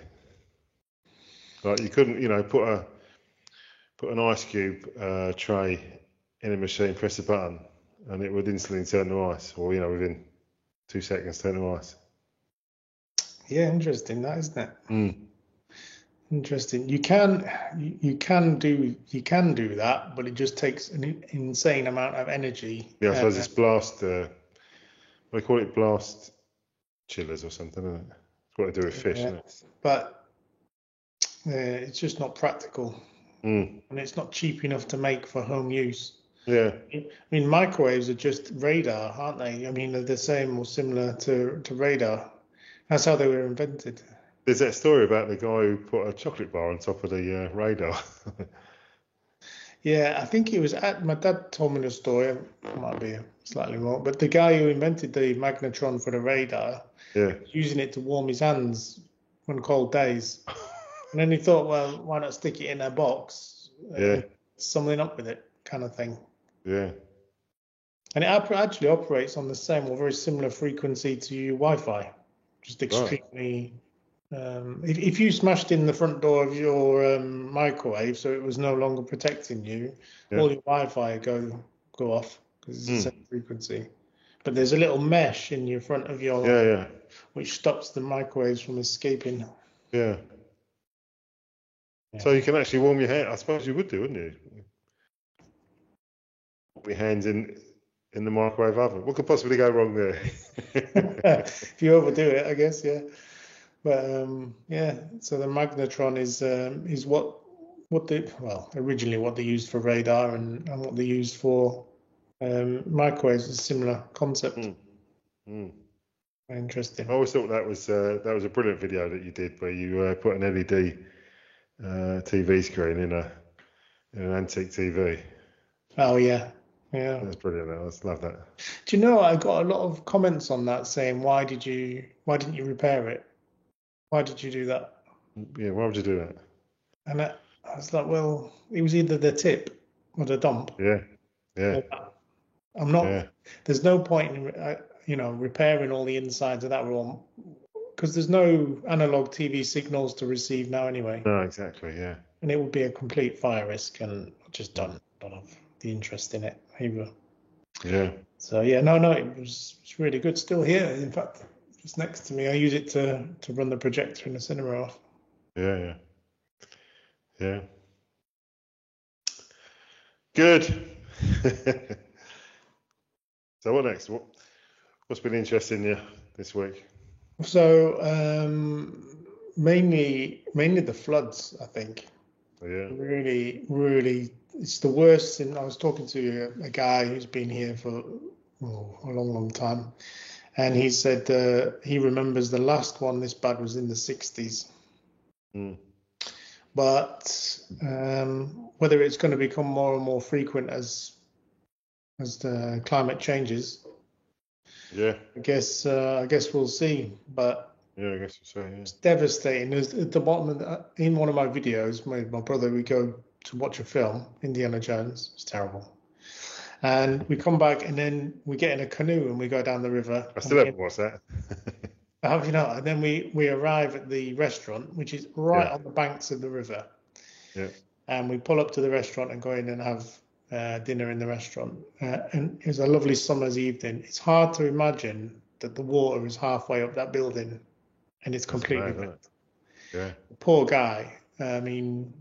Like you couldn't, put an ice cube tray in a machine, press a button, and it would instantly turn to ice, or within 2 seconds turn to ice. Yeah, interesting, that isn't it? Interesting. You can do that, but it just takes an insane amount of energy. Yeah, I suppose it's blast. They call it blast chillers or something, isn't it? It's what they do with fish, isn't it? But it's just not practical, and it's not cheap enough to make for home use. Yeah. I mean, microwaves are just radar, aren't they? I mean, they're the same or similar to radar. That's how they were invented. There's that story about the guy who put a chocolate bar on top of the radar. Yeah, I think he was my dad told me the story. It might be slightly wrong, but the guy who invented the magnetron for the radar, using it to warm his hands on cold days. And then he thought, well, why not stick it in a box? Something up with it, kind of thing. Yeah. And it actually operates on the same or very similar frequency to Wi-Fi, just extremely. If you smashed in the front door of your microwave, so it was no longer protecting you, all your Wi-Fi go off because it's the same frequency. But there's a little mesh in your front of your which stops the microwaves from escaping. Yeah. So you can actually warm your hand. I suppose you would do, wouldn't you? Put your hands in the microwave oven. What could possibly go wrong there? If you overdo it, I guess, yeah. But so the magnetron is originally what they used for radar and what they used for microwaves is a similar concept. Interesting. I always thought that was a brilliant video that you did where you put an LED TV screen in an antique TV. Oh yeah. Yeah. That's brilliant. I just love that. Do you know I got a lot of comments on that saying why didn't you repair it? Why did you do that? Yeah, why would you do that? And I was like, well, it was either the tip or the dump. Yeah. I'm not. Yeah. There's no point in repairing all the insides of that room because there's no analog TV signals to receive now anyway. No, exactly. Yeah. And it would be a complete fire risk, and just don't have the interest in it either. Yeah. So yeah, no, it's really good. Still here, in fact. It's next to me. I use it to run the projector in the cinema off. Yeah. Good. So what next? What's been interesting you this week? So mainly the floods, I think. Yeah. Really, it's the worst. I was talking to a guy who's been here for a long time. And he said he remembers the last one this bad was in the 60s. But whether it's going to become more and more frequent as the climate changes, I guess we'll see. But I guess we'll see. Yeah. It's devastating. There's, at the bottom in one of my videos, my brother, we go to watch a film, Indiana Jones. It's terrible. And we come back and then we get in a canoe and we go down the river. I still haven't watched that. Have you not? And then we arrive at the restaurant, which is right on the banks of the river. Yeah. And we pull up to the restaurant and go in and have dinner in the restaurant. And it was a lovely summer's evening. It's hard to imagine that the water is halfway up that building and it's completely wet. Yeah. Poor guy. I mean,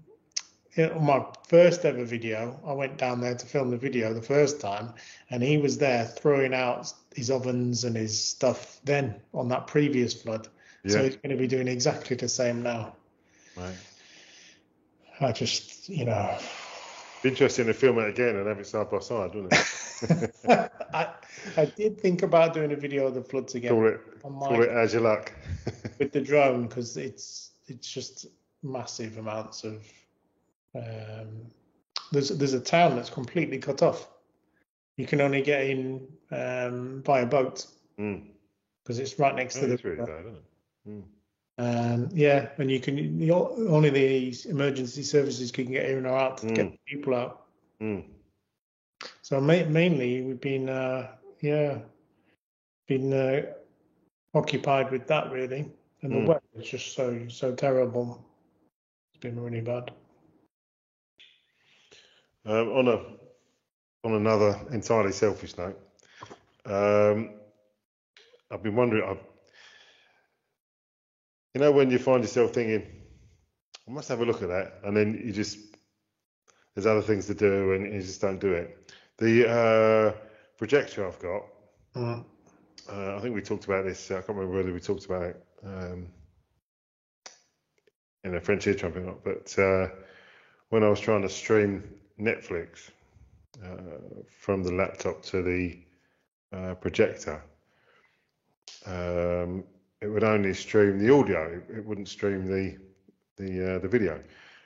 on my first ever video, I went down there to film the video the first time, and he was there throwing out his ovens and his stuff then on that previous flood. Yeah. So he's going to be doing exactly the same now. Right. I just, you know. Interesting to film it again and have it side by side, wouldn't it? I did think about doing a video of the floods again. Call it As You Luck. With the drone, because it's just massive amounts of. There's a town that's completely cut off. You can only get in by a boat because it's right next to the. It's really bad, isn't it? Mm. Yeah, and only the emergency services can get in or out to get people out. Mm. So mainly we've been occupied with that really, and the weather is just so terrible. It's been really bad. On another entirely selfish note, I've been wondering. You know, when you find yourself thinking, I must have a look at that, and then there's other things to do, and you just don't do it. The projector I've got, I think we talked about this. I can't remember whether we talked about it in a French ear trumpet or not, but when I was trying to stream Netflix from the laptop to the projector, it would only stream the audio. It wouldn't stream the video.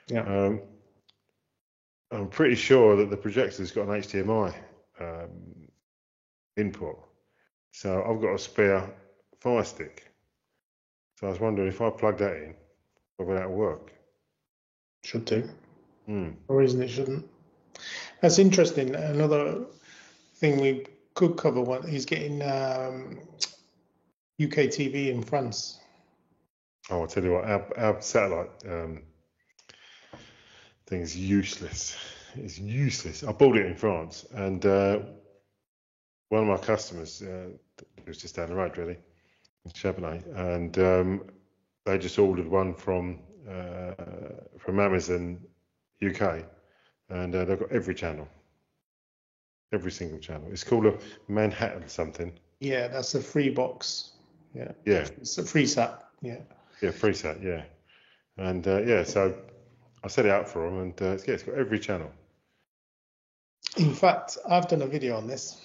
Yeah. I'm pretty sure that the projector's got an HDMI input, so I've got a spare Fire Stick. So I was wondering if I plug that in, whether that'll work. Should do. No reason it shouldn't. That's interesting. Another thing we could cover is getting UK TV in France. Oh, I'll tell you what, our satellite thing is useless. It's useless. I bought it in France, and one of my customers, it was just down the road really, in Chabanais, and they just ordered one from Amazon UK, and they've got every channel, every single channel. It's called a Manhattan something. Yeah, that's a free box. Yeah. Yeah. It's a FreeSat. Yeah. Yeah, FreeSat. Yeah. And so I set it up for them, and it's got every channel. In fact, I've done a video on this,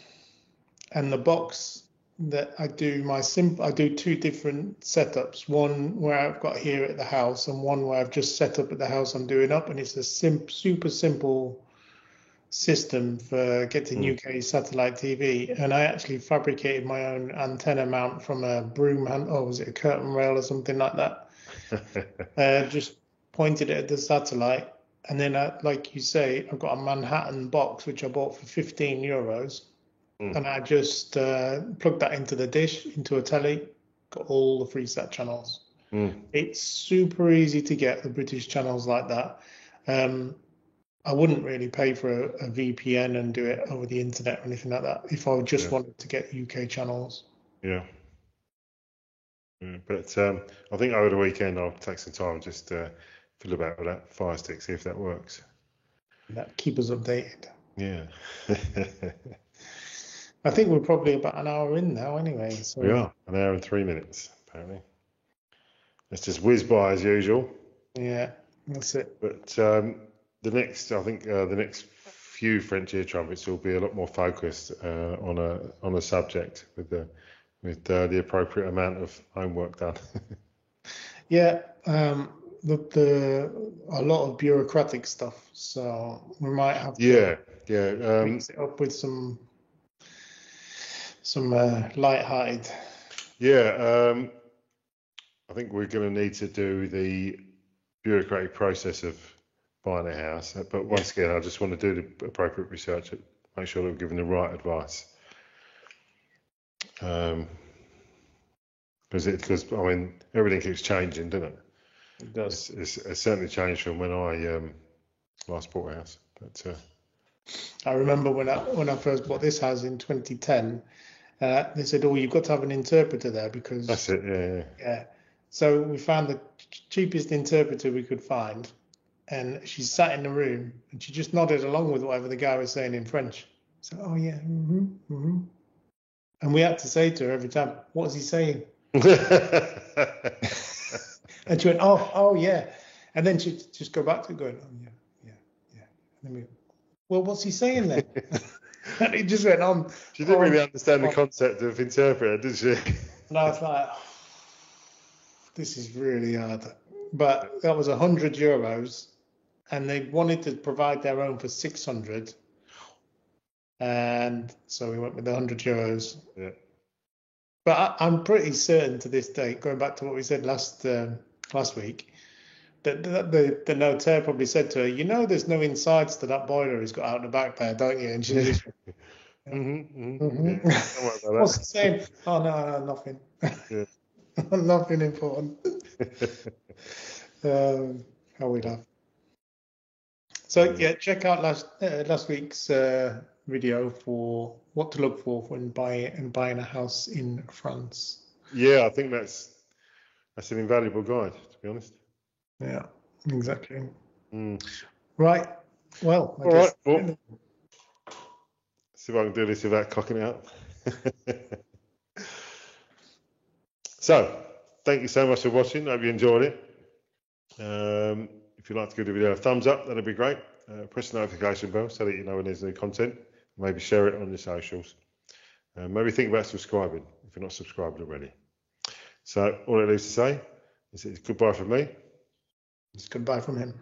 and the box that I do I do two different setups. One where I've got here at the house, and one where I've just set up at the house I'm doing up, and it's a super simple system for getting UK satellite TV. And I actually fabricated my own antenna mount from a broom was it a curtain rail or something like that? Just pointed it at the satellite, and then like you say, I've got a Manhattan box which I bought for €15, and I just plugged that into the dish, into a telly, got all the FreeSat channels. It's super easy to get the British channels like that. I wouldn't really pay for a VPN and do it over the internet or anything like that if I just wanted to get UK channels. Yeah. But I think over the weekend I'll take some time and just fiddle about with that Fire Stick, see if that works. That keep us updated. Yeah. I think we're probably about an hour in now anyway. So. We are, an hour and 3 minutes, apparently. Let's just whiz by as usual. Yeah, that's it. But the next few French ear trumpets will be a lot more focused on a subject with the appropriate amount of homework done. Yeah, a lot of bureaucratic stuff, so we might have to mix it up with some light-hearted. Yeah, I think we're going to need to do the bureaucratic process of buying a house, but once again, I just want to do the appropriate research, make sure that we're giving the right advice. Because I mean, everything keeps changing, doesn't it? It does. It's certainly changed from when I last bought a house. But I remember when I first bought this house in 2010, they said, "Oh, you've got to have an interpreter there because." That's it. Yeah. Yeah. So we found the cheapest interpreter we could find, and she sat in the room and she just nodded along with whatever the guy was saying in French. So, oh yeah, and we had to say to her every time, "What's he saying?" And she went, "Oh yeah," and then she'd just go back to going, "Oh yeah." And then we, well, what's he saying then? And it just went on. She didn't really understand the concept of interpreter, did she? And I was like, this is really hard. But that was €100, and they wanted to provide their own for 600. And so we went with the €100. Yeah. But I'm pretty certain to this day, going back to what we said last week, that the notaire probably said to her, "You know, there's no insides to that boiler he's got out the back there, don't you?" And she just Yeah. Don't worry about What's he saying? Oh no, nothing. Yeah. Nothing important. How we laugh. So yeah, check out last week's video for what to look for when buying a house in France. Yeah, I think that's an invaluable guide, to be honest. Yeah, exactly. Right. Well, all right. Well, see if I can do this without cocking it up. So, thank you so much for watching. Hope you enjoyed it. If you'd like to give the video a thumbs up, that'd be great. Press the notification bell so that you know when there's new content. Maybe share it on your socials. Maybe think about subscribing if you're not subscribed already. So all it leaves to say is it's goodbye from me. It's goodbye from him.